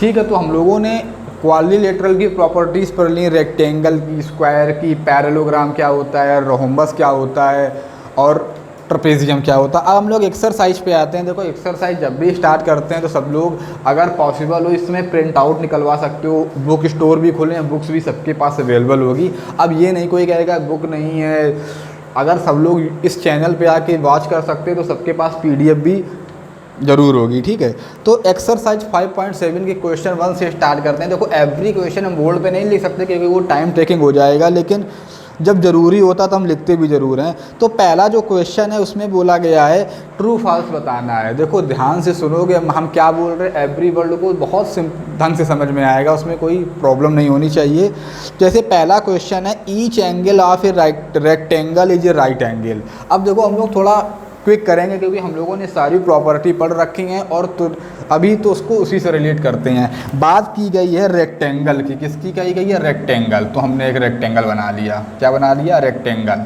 ठीक है, तो हम लोगों ने क्वाड्रिलेटरल की प्रॉपर्टीज़ पढ़ ली, रेक्टेंगल की, स्क्वायर की, पैरेललोग्राम क्या होता है, रोम्बस क्या होता है और ट्रपेजियम क्या होता है। अब हम लोग एक्सरसाइज पे आते हैं। देखो एक्सरसाइज जब भी स्टार्ट करते हैं तो सब लोग अगर पॉसिबल हो इसमें प्रिंट आउट निकलवा सकते हो, बुक स्टोर भी खोले हैं, बुक्स भी सबके पास अवेलेबल होगी। अब ये नहीं कोई कहेगा बुक नहीं है, अगर सब लोग इस चैनल पे आके वॉच कर सकते हैं तो सबके पास PDF भी ज़रूर होगी। ठीक है, तो एक्सरसाइज 5.7 के क्वेश्चन 1 से स्टार्ट करते हैं। देखो एवरी क्वेश्चन हम बोर्ड पे नहीं लिख सकते क्योंकि वो टाइम टेकिंग हो जाएगा, लेकिन जब ज़रूरी होता तो हम लिखते भी ज़रूर हैं। तो पहला जो क्वेश्चन है उसमें बोला गया है ट्रू फॉल्स बताना है। देखो ध्यान से सुनोगे हम क्या बोल रहे हैं, एवरी वर्ड को बहुत ढंग से समझ में आएगा, उसमें कोई प्रॉब्लम नहीं होनी चाहिए। जैसे पहला क्वेश्चन है each angle of a rectangle is a right angle. अब देखो हम लोग थोड़ा क्विक करेंगे क्योंकि हम लोगों ने सारी प्रॉपर्टी पढ़ रखी हैं और तो अभी तो उसको उसी से रिलेट करते हैं। बात की गई है रेक्टेंगल की, किसकी कही गई है, रेक्टेंगल। तो हमने एक रेक्टेंगल बना लिया, क्या बना लिया, रेक्टेंगल।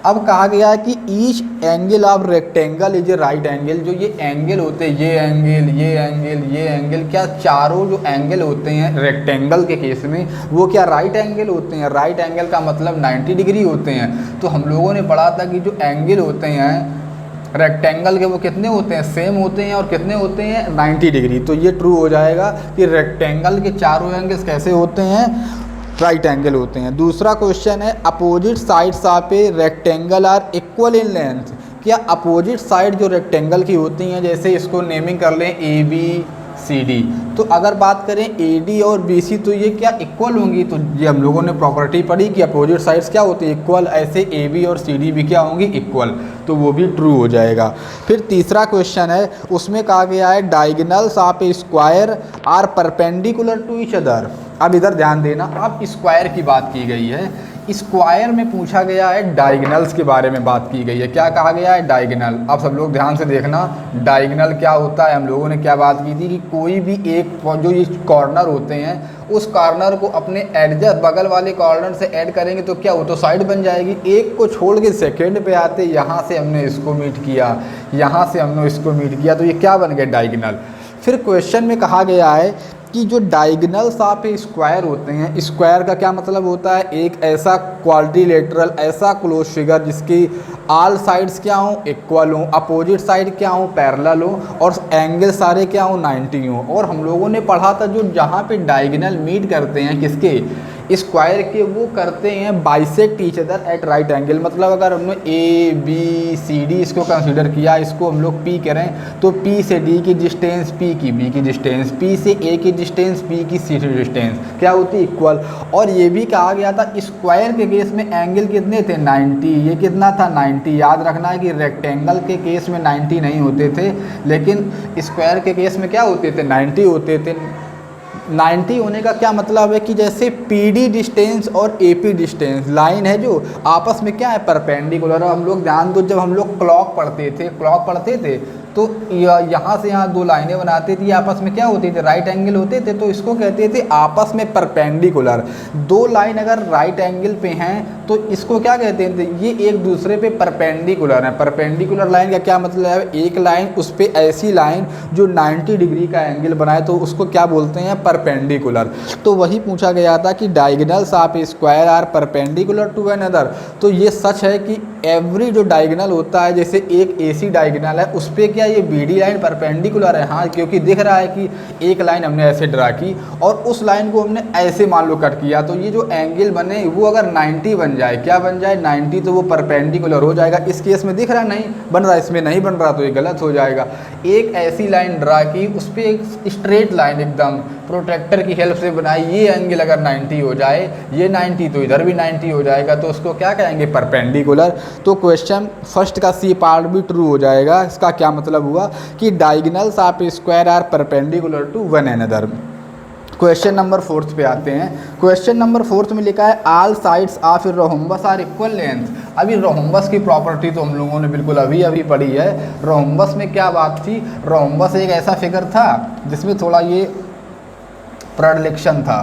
अब कहा गया है कि each angle of rectangle is a right angle. जो ये एंगल होते हैं, ये एंगल, ये एंगल, ये एंगल, क्या चारों जो एंगल होते हैं रेक्टेंगल के केस में वो क्या राइट एंगल होते हैं। राइट एंगल का मतलब 90 डिग्री होते हैं। तो हम लोगों ने पढ़ा था कि जो एंगल होते हैं रेक्टेंगल के वो कितने होते हैं, सेम होते हैं और कितने होते हैं, 90 डिग्री। तो ये ट्रू हो जाएगा कि रेक्टेंगल के चारों एंगल्स कैसे होते हैं, राइट एंगल होते हैं। दूसरा क्वेश्चन है opposite sides of a rectangle are equal in length. क्या अपोजिट साइड जो रेक्टेंगल की होती हैं, जैसे इसको नेमिंग कर लें ABCD, तो अगर बात करें AD और BC तो ये क्या इक्वल होंगी। तो ये हम लोगों ने प्रॉपर्टी पढ़ी कि अपोजिट साइड्स क्या होती है, इक्वल। ऐसे AB और CD भी क्या होंगी, इक्वल। तो वो भी ट्रू हो जाएगा। फिर तीसरा क्वेश्चन है, उसमें कहा गया है diagonals of a square are perpendicular to each other. अब इधर ध्यान देना, अब स्क्वायर की बात की गई है। स्क्वायर में पूछा गया है डायगोनल्स के बारे में बात की गई है। क्या कहा गया है, डायगोनल। अब सब लोग ध्यान से देखना, डायगोनल क्या होता है। हम लोगों ने क्या बात की थी कि कोई भी एक जो ये कॉर्नर होते हैं उस कॉर्नर को अपने एडजस्ट बगल वाले कॉर्नर से ऐड करेंगे तो क्या हो, तो साइड बन जाएगी। एक को छोड़ के सेकेंड पे आते यहाँ से हमने इसको मीट किया, यहाँ से हमने इसको मीट किया, तो ये क्या बन गया, डायगोनल। फिर क्वेश्चन में कहा गया है कि जो डायगोनल्स ऑफ ए स्क्वायर होते हैं, स्क्वायर का क्या मतलब होता है, एक ऐसा क्वाड्रिलेटरल, ऐसा क्लोज फिगर जिसकी ऑल साइड्स क्या हों, इक्वल हों, अपोजिट साइड क्या हों, पैरेलल हों और एंगल सारे क्या हों, 90 हों। और हम लोगों ने पढ़ा था जो जहाँ पे डायगोनल मीट करते हैं किसके, स्क्वायर के, वो करते हैं bisect each other at right angle. मतलब अगर हमने ABCD इसको कंसीडर किया, इसको हम लोग P करें तो P से D की डिस्टेंस, P की B की डिस्टेंस, P से A की डिस्टेंस, P की C की डिस्टेंस क्या होती है, इक्वल। और ये भी कहा गया था स्क्वायर के केस में एंगल कितने थे, 90। ये कितना था, 90। याद रखना है कि रेक्टेंगल के केस में 90 नहीं होते थे, लेकिन स्क्वायर के केस में क्या होते थे, 90 होते थे। 90 होने का क्या मतलब है कि जैसे PD डिस्टेंस और AP डिस्टेंस लाइन है जो आपस में क्या है, परपेंडिकुलर। हम लोग ध्यान दो, जब हम लोग क्लॉक पढ़ते थे तो यहाँ से यहाँ दो लाइनें बनाते थे, आपस में क्या होती थी, राइट एंगल होते थे। तो इसको कहते थे आपस में परपेंडिकुलर। दो लाइन अगर राइट एंगल पे हैं तो इसको क्या कहते थे, ये एक दूसरे पे परपेंडिकुलर है। परपेंडिकुलर लाइन का क्या मतलब है, एक लाइन उस पर ऐसी लाइन जो 90 डिग्री का एंगल बनाए तो उसको क्या बोलते हैं, परपेंडिकुलर। तो वही पूछा गया था कि diagonals of a square are perpendicular to another. तो ये सच है कि एवरी जो डायगोनल होता है, जैसे एक AC डायगोनल है उस पर क्या ये BD लाइन परपेंडिकुलर है, हाँ, क्योंकि दिख रहा है कि एक लाइन हमने ऐसे ड्रा की और उस लाइन को हमने ऐसे मान लो कट किया, तो ये जो एंगल बने वो अगर 90 बन जाए, क्या बन जाए, 90, तो वो परपेंडिकुलर हो जाएगा। इस केस में दिख रहा नहीं बन रहा, इसमें नहीं बन रहा, तो ये गलत हो जाएगा। एक ऐसी लाइन ड्रा की, उस पर एक स्ट्रेट लाइन एकदम प्रोट्रैक्टर की हेल्प से बनाई, ये एंगल अगर 90 हो जाए, ये 90 तो इधर भी 90 हो जाएगा, तो उसको क्या कहेंगे, परपेंडिकुलर। तो क्वेश्चन फर्स्ट का C पार्ट भी ट्रू हो जाएगा। इसका क्या मतलब हुआ कि diagonals of a square are perpendicular to one another. Question number 4 पे आते हैं। क्वेश्चन नंबर 4 में लिखा है all sides of a rhombus are equal length. अभी रोम्बस की प्रॉपर्टी तो हम लोगों ने बिल्कुल अभी पढ़ी है। रोम्बस में क्या बात थी, रोम्बस एक ऐसा फिगर था जिसमें थोड़ा ये प्रेडिलेक्शन था।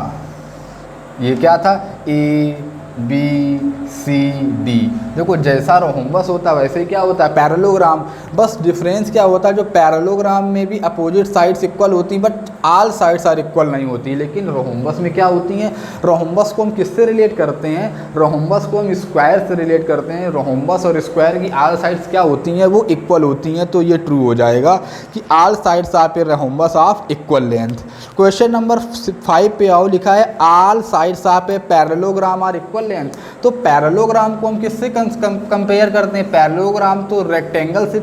ये क्या था, A बी सी डी। देखो जैसा रोम्बस होता है वैसे ही क्या होता है पैरेललोग्राम, बस डिफरेंस क्या होता है जो पैरेललोग्राम में भी अपोजिट साइड्स इक्वल होती हैं but all sides are equal नहीं होती, लेकिन रोम्बस में क्या होती हैं, रोम्बस को हम किससे रिलेट करते हैं, रोम्बस को हम स्क्वायर से रिलेट करते हैं। रोम्बस और स्क्वायर की ऑल साइड्स क्या होती हैं, वो इक्वल होती हैं, तो ये ट्रू हो जाएगा कि ऑल साइड्स आर पे rhombus of equal length. Question number 5 पे आओ, लिखा है all sides of a parallelogram are equal length. तो पैरेललोग्राम को हम किससे कंपेयर करते हैं, पैरेललोग्राम तो रेक्टेंगल से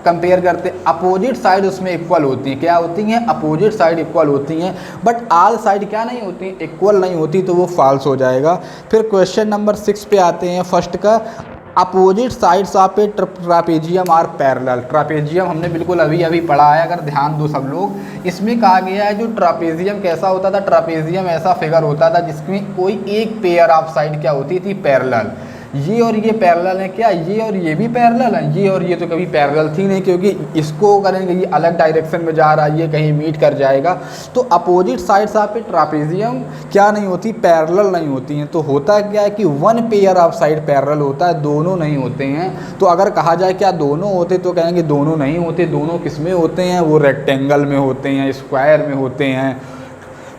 कंपेयर करते हैं, अपोजिट साइड उसमें इक्वल होती हैं, क्या होती हैं, अपोजिट साइड इक्वल होती हैं, बट ऑल साइड क्या नहीं होती, इक्वल नहीं होती, तो वो फॉल्स हो जाएगा। फिर क्वेश्चन नंबर 6 पे आते हैं, फर्स्ट का opposite sides of a trapezium are parallel. Trapezium हमने बिल्कुल अभी अभी पढ़ा है, अगर ध्यान दो सब लोग। इसमें कहा गया है जो ट्रापेजियम कैसा होता था, ट्रापेजियम ऐसा फिगर होता था जिसमें कोई एक पेयर ऑफ साइड क्या होती थी, पैरेलल। ये और ये पैरेलल है क्या, ये और ये भी पैरेलल है, ये और ये तो कभी पैरेलल थी नहीं, क्योंकि इसको करेंगे ये अलग डायरेक्शन में जा रहा है, ये कहीं मीट कर जाएगा। तो opposite sides of a trapezium क्या नहीं होती, पैरेलल नहीं होती हैं। तो होता क्या है कि one pair of side parallel होता है, दोनों नहीं होते हैं। तो अगर कहा जाए क्या दोनों होते, तो कहेंगे दोनों नहीं होते। दोनों किस में होते हैं, वो रेक्टेंगल में होते हैं, स्क्वायर में होते हैं,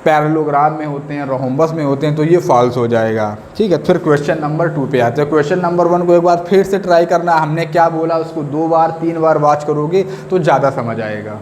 पैरेललोग्राम में होते हैं, रोम्बस में होते हैं, तो ये फॉल्स हो जाएगा। ठीक है, फिर क्वेश्चन नंबर 2 पे आते हैं। क्वेश्चन नंबर 1 को एक बार फिर से ट्राई करना, हमने क्या बोला उसको 2 बार 3 बार वॉच करोगे तो ज़्यादा समझ आएगा।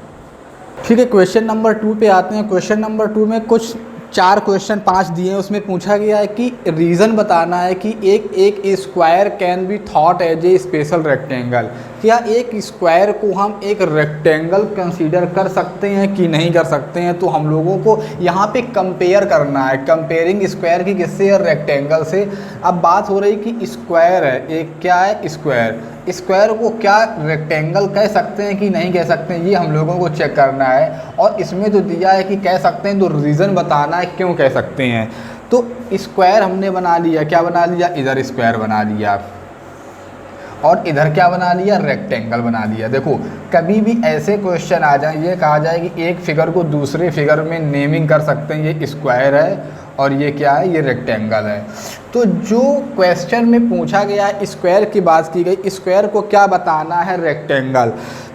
ठीक है, क्वेश्चन नंबर 2 पे आते हैं। क्वेश्चन नंबर 2 में कुछ 4 क्वेश्चन 5 दिए हैं, उसमें पूछा गया है कि रीज़न बताना है कि एक square can be thought as a special rectangle. क्या एक स्क्वायर को हम एक रेक्टेंगल कंसीडर कर सकते हैं कि नहीं कर सकते हैं। तो हम लोगों को यहाँ पे कंपेयर करना है, कंपेयरिंग स्क्वायर की किससे, रेक्टेंगल से। अब बात हो रही कि स्क्वायर है, एक क्या है स्क्वायर, स्क्वायर को क्या रेक्टेंगल कह सकते हैं कि नहीं कह सकते हैं, ये हम लोगों को चेक करना है। और इसमें तो दिया है कि कह सकते हैं, तो रीज़न बताना है क्यों कह सकते हैं। तो स्क्वायर हमने बना लिया, क्या बना लिया, इधर स्क्वायर बना लिया और इधर क्या बना लिया, रेक्टेंगल बना लिया। देखो कभी भी ऐसे क्वेश्चन आ जाए, ये कहा जाए कि एक फिगर को दूसरे फिगर में नेमिंग कर सकते हैं, ये स्क्वायर है और ये क्या है, ये रेक्टेंगल है। तो जो क्वेश्चन में पूछा गया है स्क्वायर की बात की गई, स्क्वायर को क्या बताना है, रेक्टेंगल।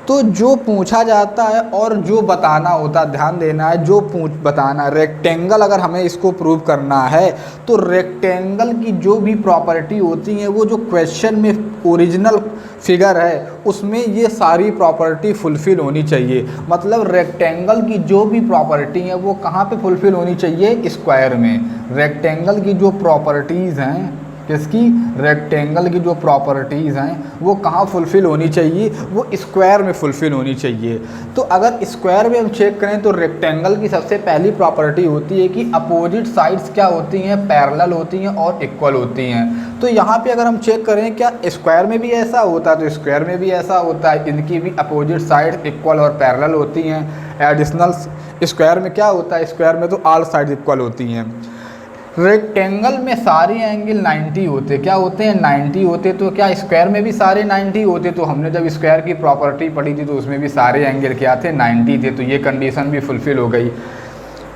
तो जो पूछा जाता है और जो बताना होता है, ध्यान देना है, जो बताना रेक्टेंगल, अगर हमें इसको प्रूव करना है तो रेक्टेंगल की जो भी प्रॉपर्टी होती है वो जो क्वेश्चन में ओरिजिनल फिगर है उसमें ये सारी प्रॉपर्टी फुलफ़िल होनी चाहिए। मतलब रेक्टेंगल की जो भी प्रॉपर्टी है वो कहाँ पे फुलफ़िल होनी चाहिए, स्क्वायर में। रेक्टेंगल की जो प्रॉपर्टीज़ हैं, किसकी, रेक्टेंगल की जो प्रॉपर्टीज़ हैं वो कहाँ फुलफ़िल होनी चाहिए, वो स्क्वायर में फुलफ़िल होनी चाहिए। तो अगर स्क्वायर में हम चेक करें तो रेक्टेंगल की सबसे पहली प्रॉपर्टी होती है कि अपोजिट साइड्स क्या होती हैं, पैरेलल होती हैं और इक्वल होती हैं। तो यहाँ पे अगर हम चेक करें क्या स्क्वायर में भी ऐसा होता है, तो स्क्वायर में भी ऐसा होता है, इनकी भी अपोजिट साइड इक्वल और पैरेलल होती हैं। एडिशनल स्क्वायर में क्या होता है, स्क्वायर में तो ऑल साइड इक्वल होती हैं। रेक्टेंगल में सारे एंगल 90 होते, क्या होते हैं, 90 होते। तो क्या स्क्वायर में भी सारे 90 होते, तो हमने जब स्क्वायर की प्रॉपर्टी पढ़ी थी तो उसमें भी सारे एंगल क्या थे, 90 थे। तो ये कंडीशन भी फुलफ़िल हो गई।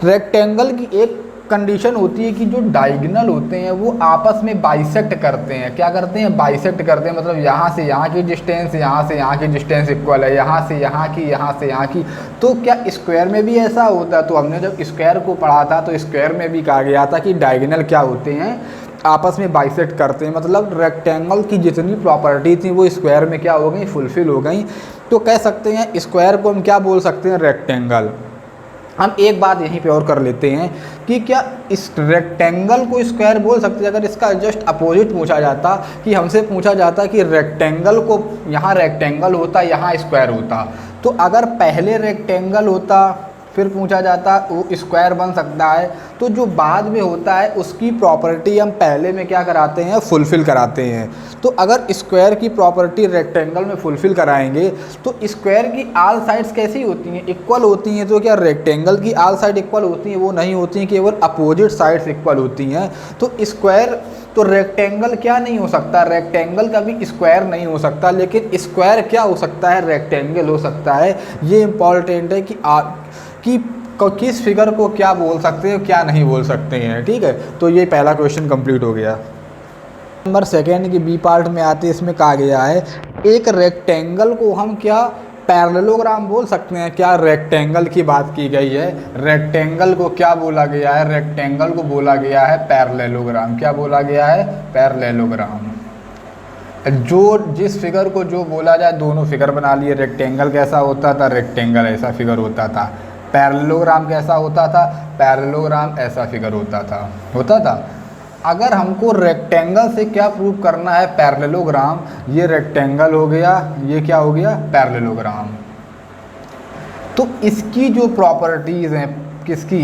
रेक्टेंगल की एक कंडीशन होती है कि जो डायगोनल होते हैं वो आपस में बाइसेक्ट करते हैं, क्या करते हैं, बाइसेक्ट करते हैं। मतलब यहाँ से यहाँ की डिस्टेंस, यहाँ से यहाँ की डिस्टेंस इक्वल है, यहाँ से यहाँ की, यहाँ से यहाँ की। तो क्या स्क्वायर में भी ऐसा होता है। तो हमने जब स्क्वायर को पढ़ा था तो स्क्वायर में भी कहा गया था कि डायगोनल क्या होते हैं, आपस में बाइसेक्ट करते हैं। मतलब रेक्टेंगल की जितनी प्रॉपर्टी थी वो स्क्वायर में क्या हो गई, फुलफ़िल हो गई। तो कह सकते हैं स्क्वायर को हम क्या बोल सकते हैं, रेक्टेंगल। हम एक बात यहीं पे और कर लेते हैं कि क्या इस रेक्टेंगल को स्क्वायर बोल सकते हैं। अगर इसका जस्ट अपोजिट पूछा जाता, कि हमसे पूछा जाता कि रेक्टेंगल को, यहाँ रेक्टेंगल होता, यहाँ स्क्वायर होता, तो अगर पहले रेक्टेंगल होता फिर पूछा जाता वो स्क्वायर बन सकता है। तो जो बाद में होता है उसकी प्रॉपर्टी हम पहले में क्या कराते हैं, फुलफ़िल कराते हैं। तो अगर स्क्वायर की प्रॉपर्टी रेक्टेंगल में फुलफ़िल कराएंगे तो स्क्वायर की ऑल साइड्स कैसी होती हैं, इक्वल होती हैं। तो क्या रेक्टेंगल की ऑल साइड इक्वल होती हैं, वो नहीं होती हैं, केवल अपोजिट साइड्स इक्वल होती हैं। तो स्क्वायर, तो रेक्टेंगल क्या नहीं हो सकता, रेक्टेंगल कभी स्क्वायर नहीं हो सकता, लेकिन स्क्वायर क्या हो सकता है, रेक्टेंगल हो सकता है। ये इम्पॉर्टेंट है कि किस फिगर को क्या बोल सकते हैं क्या नहीं बोल सकते हैं। ठीक है, तो ये पहला क्वेश्चन कंप्लीट हो गया। नंबर सेकेंड की बी पार्ट में आते हैं, इसमें कहा गया है एक रेक्टेंगल को हम क्या पैरेललोग्राम बोल सकते हैं। क्या रेक्टेंगल की बात की गई है, रेक्टेंगल को क्या बोला गया है, रेक्टेंगल को बोला गया है पैरेललोग्राम। क्या बोला गया है, पैरेललोग्राम। जो जिस फिगर को जो बोला जाए, दोनों फिगर बना लिए। रेक्टेंगल कैसा होता था, रेक्टेंगल ऐसा फिगर होता था। पैरेललोग्राम कैसा होता था, पैरेललोग्राम ऐसा फिगर होता था। अगर हमको रेक्टेंगल से क्या प्रूव करना है, पैरेललोग्राम, ये रेक्टेंगल हो गया, ये क्या हो गया, पैरेललोग्राम। तो इसकी जो प्रॉपर्टीज़ हैं, किसकी,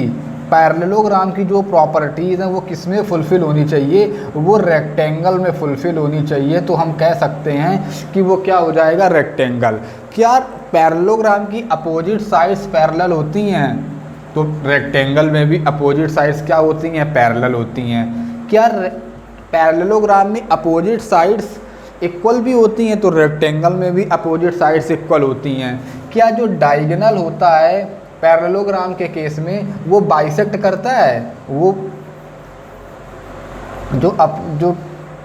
पैरेललोग्राम की जो प्रॉपर्टीज़ हैं वो किसमें फुलफ़िल होनी चाहिए, वो रेक्टेंगल में फुलफ़िल होनी चाहिए। तो हम कह सकते हैं कि वो क्या हो जाएगा, रेक्टेंगल। क्या पैरेललोग्राम की अपोजिट साइड्स पैरेलल होती हैं, तो रेक्टेंगल में भी अपोजिट साइड्स क्या होती हैं, पैरेलल होती हैं। क्या पैरेललोग्राम में अपोजिट साइड्स इक्वल भी होती हैं, तो रेक्टेंगल में भी अपोजिट साइड्स इक्वल होती हैं। क्या जो डायगोनल होता है पैरेललोग्राम के केस में वो बाइसेक्ट करता है, वो जो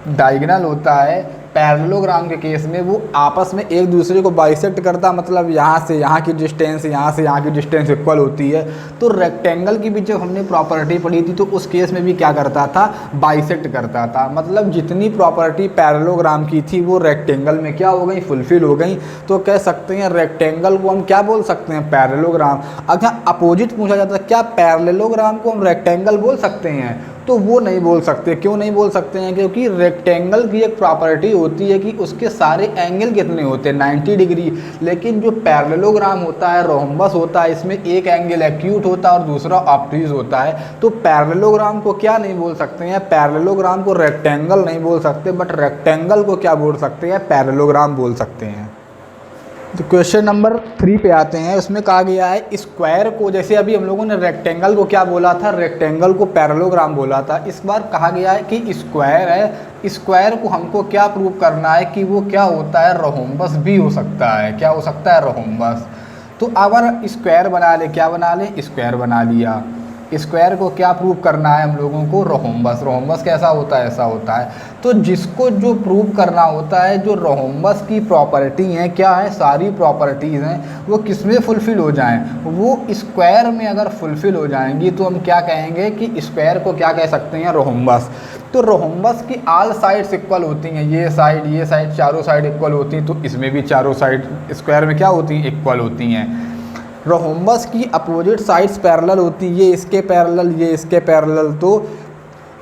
डायगोनल होता है पैरेललोग्राम के केस में वो आपस में एक दूसरे को बाइसेक्ट करता, मतलब यहाँ से यहाँ की डिस्टेंस, यहाँ से यहाँ की डिस्टेंस इक्वल होती है। तो रेक्टेंगल की भी जब हमने प्रॉपर्टी पढ़ी थी तो उस केस में भी क्या करता था, बाइसेक्ट करता था। मतलब जितनी प्रॉपर्टी पैरेललोग्राम की थी वो रेक्टेंगल में क्या हो गई, फुलफिल हो गई। तो कह सकते हैं रेक्टेंगल को हम क्या बोल सकते हैं, पैरेललोग्राम। अगर अपोजिट पूछा जाता है क्या पैरेललोग्राम को हम रेक्टेंगल बोल सकते हैं, तो वो नहीं बोल सकते। क्यों नहीं बोल सकते हैं, क्योंकि रेक्टेंगल की एक प्रॉपर्टी होती है कि उसके सारे एंगल कितने होते हैं, 90 डिग्री। लेकिन जो पैरेललोग्राम होता है, रोम्बस होता है, इसमें एक एंगल एक्यूट होता है और दूसरा ऑब्ट्यूज होता है। तो पैरेललोग्राम को क्या नहीं बोल सकते हैं, पैरेललोग्राम को रेक्टेंगल नहीं बोल सकते, बट रेक्टेंगल को क्या बोल सकते हैं, पैरेललोग्राम बोल सकते हैं। तो क्वेश्चन नंबर 3 पे आते हैं। उसमें कहा गया है स्क्वायर को, जैसे अभी हम लोगों ने रेक्टेंगल को क्या बोला था, रेक्टेंगल को पैरेललोग्राम बोला था। इस बार कहा गया है कि स्क्वायर है, स्क्वायर को हमको क्या प्रूव करना है कि वो क्या होता है, रोम्बस भी हो सकता है। क्या हो सकता है, रोम्बस। तो अगर स्क्वायर बना ले, क्या बना ले, स्क्वायर बना लिया। स्क्वायर को क्या प्रूव करना है हम लोगों को, रोम्बस। रोम्बस कैसा होता है, ऐसा होता है। तो जिसको जो प्रूव करना होता है, जो रोम्बस की प्रॉपर्टी हैं, क्या है, सारी प्रॉपर्टीज़ हैं, वो किस में फुलफ़िल हो जाएं, वो स्क्वायर में अगर फुलफ़िल हो जाएंगी तो हम क्या कहेंगे कि स्क्वायर को क्या कह सकते हैं, रोम्बस। तो रोम्बस की ऑल साइड्स इक्वल होती हैं, ये साइड चारों साइड इक्वल होती हैं। तो इसमें भी चारों साइड स्क्वायर में क्या होती हैं, इक्वल होती हैं। रोम्बस की अपोजिट साइड्स पैरेलल होती है, ये इसके पैरेलल, ये इसके पैरेलल। तो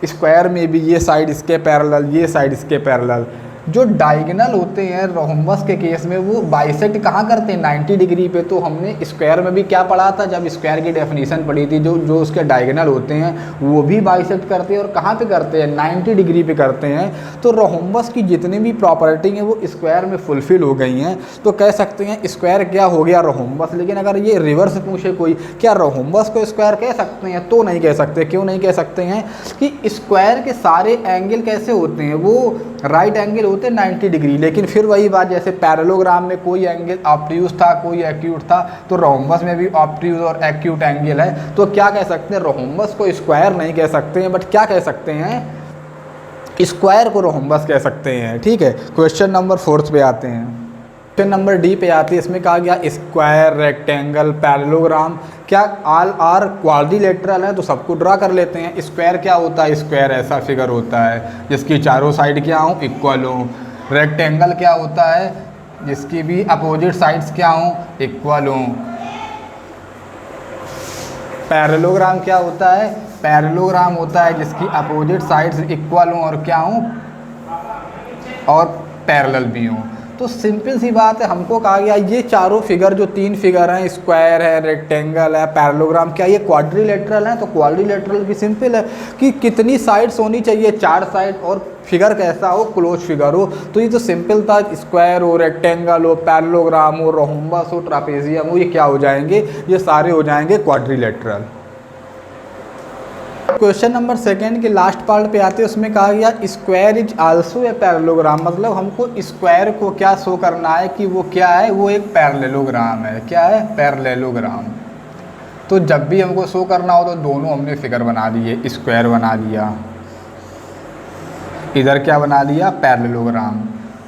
स्क्वायर में भी ये साइड इसके पैरेलल, ये साइड इसके पैरेलल। जो डायगोनल होते हैं रोम्बस के केस में वो बाइसेक्ट कहाँ करते हैं, 90 डिग्री पे। तो हमने स्क्वायर में भी क्या पढ़ा था, जब स्क्वायर की डेफिनेशन पढ़ी थी, जो उसके डायगोनल होते हैं वो भी बाइसेक्ट करते हैं। और कहाँ पे करते हैं, 90 डिग्री पे करते हैं। तो रोम्बस की जितनी भी प्रॉपर्टी हैं वो स्क्वायर में फुलफ़िल हो गई हैं। तो कह सकते हैं स्क्वायर क्या हो गया, रोम्बस। लेकिन अगर ये रिवर्स पूछे कोई, क्या रोम्बस को स्क्वायर कह सकते हैं, तो नहीं कह सकते। क्यों नहीं कह सकते हैं, कि स्क्वायर के सारे एंगल कैसे होते हैं, वो राइट एंगल होते 90 डिग्री। लेकिन फिर वही बात, जैसे पैरेललोग्राम में कोई एंगल ऑब्ट्यूज था, कोई एक्यूट था, तो रोम्बस में भी ऑब्ट्यूज और एक्यूट एंगल है। तो क्या कह सकते हैं, रोम्बस को स्क्वायर नहीं कह सकते हैं, बट क्या कह सकते हैं, स्क्वायर को रोम्बस कह सकते हैं। ठीक है, क्वेश्चन नंबर 4 पे आते हैं। क्वेश्चन नंबर डी पे आती है। इसमें कहा गया स्क्वायर, रेक्टेंगल, पैरेललोग्राम क्या ऑल आर क्वाड्रिलेटरल है। तो सबको ड्रा कर लेते हैं। स्क्वायर क्या होता है, स्क्वायर ऐसा फिगर होता है जिसकी चारों साइड क्या हों, इक्वल हों। रेक्टेंगल क्या होता है, जिसकी भी अपोजिट साइड्स क्या हों, इक्वल हों। पैरेललोग्राम क्या होता है, पैरेललोग्राम होता है जिसकी अपोजिट साइड्स इक्वल हों और क्या हों, और पैरेलल भी हों। तो सिंपल सी बात है, हमको कहा गया ये चारों फिगर, जो 3 फिगर हैं, स्क्वायर है, रेक्टेंगल है, पैरेललोग्राम, क्या ये क्वाड्रिलेटरल हैं। तो क्वाड्रिलेटरल की सिंपल है कि कितनी साइड्स होनी चाहिए, 4 साइड, और फिगर कैसा हो, क्लोज फिगर हो। तो ये तो सिंपल था, स्क्वायर हो, रेक्टेंगल हो, पैरेललोग्राम हो, रोम्बस हो, ट्रापेजियम हो, ये क्या हो जाएंगे, ये सारे हो जाएंगे क्वाड्रिलेटरल। क्वेश्चन नंबर 2 के लास्ट पार्ट पे आते हैं। उसमें कहा गया square is also a parallelogram. मतलब हमको स्क्वायर को क्या शो करना है कि वो क्या है, वो एक पैरेललोग्राम है। क्या है, पैरेललोग्राम। तो जब भी हमको शो करना हो तो दोनों हमने फिगर बना लिए, स्क्वायर बना लिया, इधर क्या बना लिया, पैरेललोग्राम।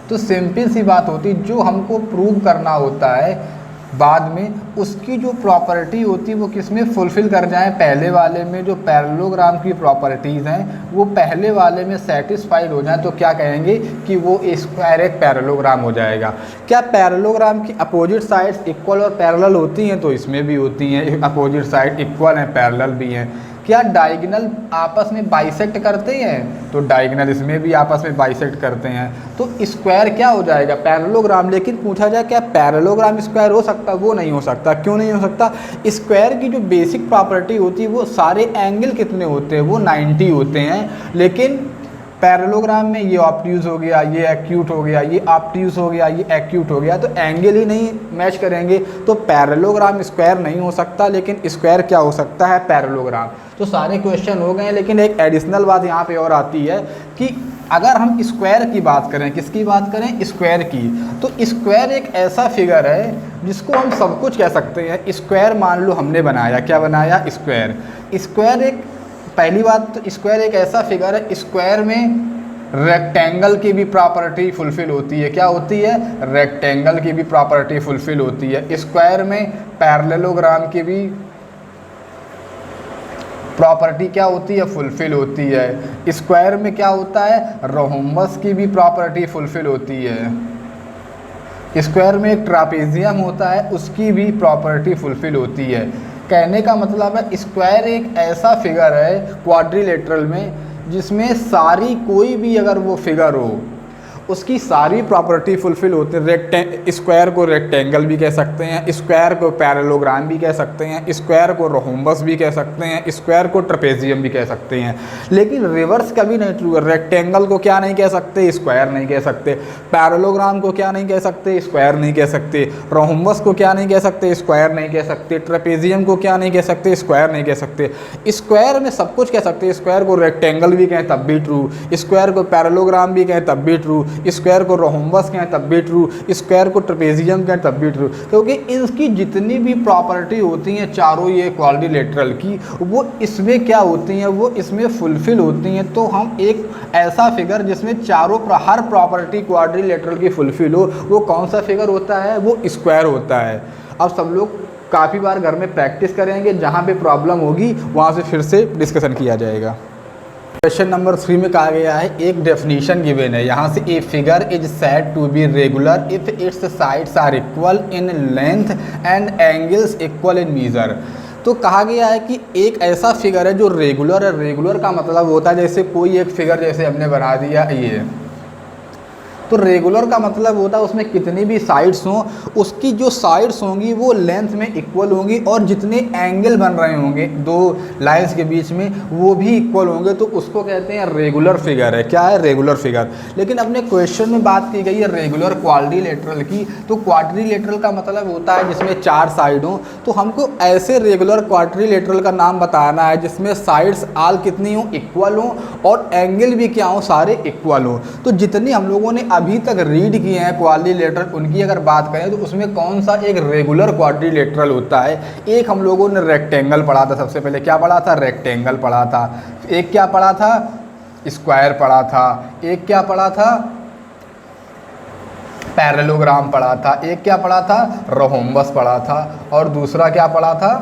तो सिंपल सी बात होती है, जो हमको प्रूव करना होता है बाद में, उसकी जो प्रॉपर्टी होती है वो किस में फुलफ़िल कर जाए, पहले वाले में जो पैरेललोग्राम की प्रॉपर्टीज़ हैं वो पहले वाले में सेटिस्फाइड हो जाए, तो क्या कहेंगे कि वो स्क्वायर एक पैरेललोग्राम हो जाएगा। क्या पैरेललोग्राम की अपोजिट साइड्स इक्वल और पैरेलल होती हैं, तो इसमें भी होती हैं, अपोजिट साइड इक्वल हैं, पैरेलल भी हैं। क्या डायगोनल आपस में बाइसेक्ट करते हैं, तो डायगोनल इसमें भी आपस में बाइसेक्ट करते हैं, तो स्क्वायर क्या हो जाएगा, पैरेललोग्राम। लेकिन पूछा जाए क्या पैरेललोग्राम स्क्वायर हो सकता, वो नहीं हो सकता। क्यों नहीं हो सकता, स्क्वायर की जो बेसिक प्रॉपर्टी होती है वो सारे एंगल कितने होते हैं, वो 90 होते हैं। लेकिन पैरेललोग्राम में ये ऑब्ट्यूज हो गया, ये एक्यूट हो गया, ये ऑब्ट्यूज हो गया, ये एक्यूट हो गया, तो एंगल ही नहीं मैच करेंगे, तो पैरेललोग्राम स्क्वायर नहीं हो सकता। लेकिन स्क्वायर क्या हो सकता है, पैरेललोग्राम। तो सारे क्वेश्चन हो गए, लेकिन एक एडिशनल बात यहाँ पे और आती है कि अगर हम स्क्वायर की बात करें, किसकी बात करें, स्क्वायर की, तो स्क्वायर एक ऐसा फिगर है जिसको हम सब कुछ कह सकते हैं। स्क्वायर मान लो हमने बनाया, क्या बनाया, स्क्वायर। स्क्वायर एक, पहली बात तो स्क्वायर एक ऐसा फिगर है, स्क्वायर में रेक्टेंगल की भी प्रॉपर्टी फुलफिल होती है। क्या होती है, रेक्टेंगल की भी प्रॉपर्टी फुलफिल होती है। स्क्वायर में पैरेललोग्राम की भी प्रॉपर्टी क्या होती है, फुलफिल होती है। स्क्वायर में क्या होता है, रोम्बस की भी प्रॉपर्टी फुलफिल होती है। स्क्वायर में एक ट्रापेजियम होता है, उसकी भी प्रॉपर्टी फुलफिल होती है। कहने का मतलब है स्क्वायर एक ऐसा फिगर है क्वाड्रिलेटरल में जिसमें सारी कोई भी अगर वो फिगर हो उसकी सारी प्रॉपर्टी फुलफिल होती है। स्क्वायर को रेक्टेंगल भी कह सकते हैं, स्क्वायर को पैरेललोग्राम भी कह सकते हैं, स्क्वायर को रोम्बस भी कह सकते हैं, स्क्वायर को ट्रेपेजियम भी कह सकते हैं। लेकिन रिवर्स कभी नहीं ट्रू है। रेक्टेंगल को क्या नहीं कह सकते, स्क्वायर नहीं कह सकते। पैरेललोग्राम को क्या नहीं कह सकते, स्क्वायर नहीं कह सकते। रोम्बस को क्या नहीं कह सकते, स्क्वायर नहीं कह सकते। ट्रेपेजियम को क्या नहीं कह सकते, स्क्वायर नहीं कह सकते। स्क्वायर में सब कुछ कह सकते हैं। स्क्वायर को रेक्टेंगल भी कहें तब भी ट्रू, स्क्वायर को पैरेललोग्राम भी कहें तब भी ट्रू, स्क्वायर को रोम्बस कहें तब भी ट्रू, स्क्वायर को ट्रेपेजियम कहें तब भी ट्रू। क्योंकि इनकी जितनी भी प्रॉपर्टी होती हैं चारों ये क्वाड्रिलेटरल की, वो इसमें क्या होती हैं, वो इसमें फुलफिल होती हैं। तो हम एक ऐसा फिगर जिसमें चारों हर प्रॉपर्टी क्वाड्रिलेटरल की फुलफिल हो, वो कौन सा फिगर होता है, वो स्क्वायर होता है। अब सब लोग काफ़ी बार घर में प्रैक्टिस करेंगे, जहाँ पे प्रॉब्लम होगी वहाँ से फिर से डिस्कशन किया जाएगा। क्वेश्चन नंबर 3 में कहा गया है, एक डेफिनेशन गिवन है यहाँ से, a figure is said to be regular if its sides are equal in length and angles equal in measure. तो कहा गया है कि एक ऐसा फिगर है जो रेगुलर है। रेगुलर का मतलब होता है जैसे कोई एक फिगर जैसे हमने बना दिया ये, तो रेगुलर का मतलब होता है उसमें कितनी भी साइड्स हों, उसकी जो साइड्स होंगी वो लेंथ में इक्वल होंगी और जितने एंगल बन रहे होंगे दो लाइंस के बीच में वो भी इक्वल होंगे, तो उसको कहते हैं रेगुलर फिगर है। क्या है, रेगुलर फिगर। लेकिन अपने क्वेश्चन में बात की गई है रेगुलर क्वाड्रिलेटरल की, तो क्वाड्रिलेटरल का मतलब होता है जिसमें 4 साइड हों। तो हमको ऐसे रेगुलर क्वाड्रिलेटरल का नाम बताना है जिसमें साइड्स आल कितनी हों, इक्वल हों, और एंगल भी क्या हों, सारे इक्वल हों। तो जितनी हम लोगों ने अभी तक रीड किए हैं क्वाड्रिलेटरल, उनकी अगर बात करें तो उसमें कौन सा एक रेगुलर क्वाड्रिलेटरल होता है। एक हम लोगों ने रेक्टेंगल पढ़ा था, सबसे पहले क्या पढ़ा था, रेक्टेंगल पढ़ा था। एक क्या पढ़ा था, स्क्वायर पढ़ा था। एक क्या पढ़ा था, पैरेललोग्राम पढ़ा था। एक क्या पढ़ा था, रोम्बस पढ़ा था। और दूसरा क्या पढ़ा था,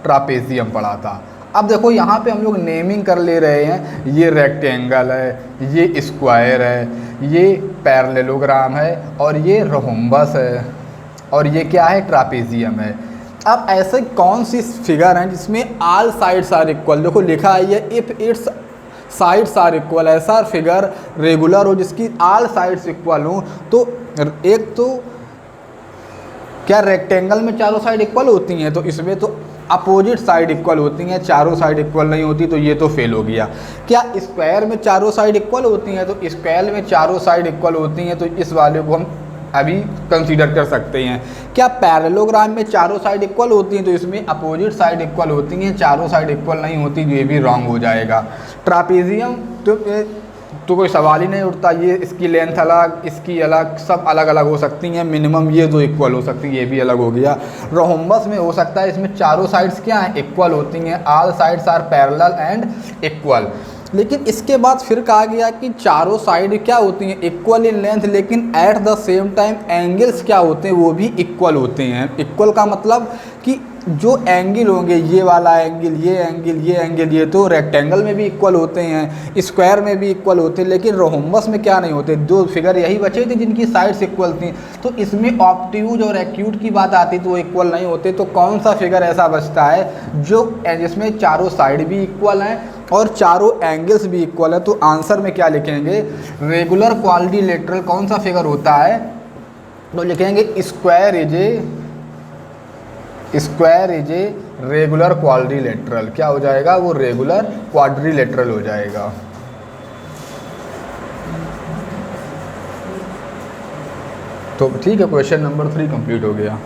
ट्रापेजियम पढ़ा था। अब देखो यहाँ पे हम लोग नेमिंग कर ले रहे हैं, ये रेक्टेंगल है, ये स्क्वायर है, ये पैरेललोग्राम है, और ये रोम्बस है, और ये क्या है, ट्रापेजियम है। अब ऐसे कौन सी फिगर हैं जिसमें आल साइड्स आर इक्वल। देखो लिखा है ये, if its sides are equal, ऐसा फिगर रेगुलर हो जिसकी आल साइड्स इक्वल हो। तो एक तो क्या रेक्टेंगल में चारों साइड इक्वल होती हैं, तो इसमें तो अपोजिट साइड इक्वल होती हैं, चारों साइड इक्वल नहीं होती, तो ये तो फेल हो गया। क्या स्क्वायर में चारों साइड इक्वल होती हैं, तो स्क्वायर में चारों साइड इक्वल होती हैं, तो इस वाले को हम अभी कंसीडर कर सकते हैं। क्या पैरेललोग्राम में चारों साइड इक्वल होती हैं, तो इसमें अपोजिट साइड इक्वल होती हैं, चारों साइड इक्वल नहीं होती, ये भी रॉन्ग हो जाएगा। ट्रापेजियम तो कोई सवाल ही नहीं उठता, ये इसकी लेंथ अलग, इसकी अलग, सब अलग अलग हो सकती हैं, मिनिमम ये दो इक्वल हो सकती है, ये भी अलग हो गया। रोम्बस में हो सकता है, इसमें चारों साइड्स क्या हैं, इक्वल होती हैं, all sides are parallel and equal. लेकिन इसके बाद फिर कहा गया कि चारों साइड क्या होती हैं, इक्वल इन लेंथ, लेकिन at the same time angles क्या होते हैं, वो भी इक्वल होते हैं। इक्वल का मतलब कि जो एंगल होंगे, ये वाला एंगल, ये एंगल, ये एंगल, ये तो रेक्टेंगल में भी इक्वल होते हैं, स्क्वायर में भी इक्वल होते हैं, लेकिन रोम्बस में क्या नहीं होते। दो फिगर यही बचे थे जिनकी साइड्स इक्वल थी, तो इसमें ऑब्ट्यूज और एक्यूट की बात आती तो वो इक्वल नहीं होते। तो कौन सा फिगर ऐसा बचता है जो जिसमें चारों साइड भी इक्वल हैं और चारों एंगल्स भी इक्वल है? तो आंसर में क्या लिखेंगे, रेगुलर क्वाड्रिलेटरल कौन सा फिगर होता है, तो लिखेंगे square is a regular quadrilateral. क्या हो जाएगा, वो रेगुलर क्वाड्रिलेटरल हो जाएगा। तो ठीक है, क्वेश्चन नंबर 3 कंप्लीट हो गया।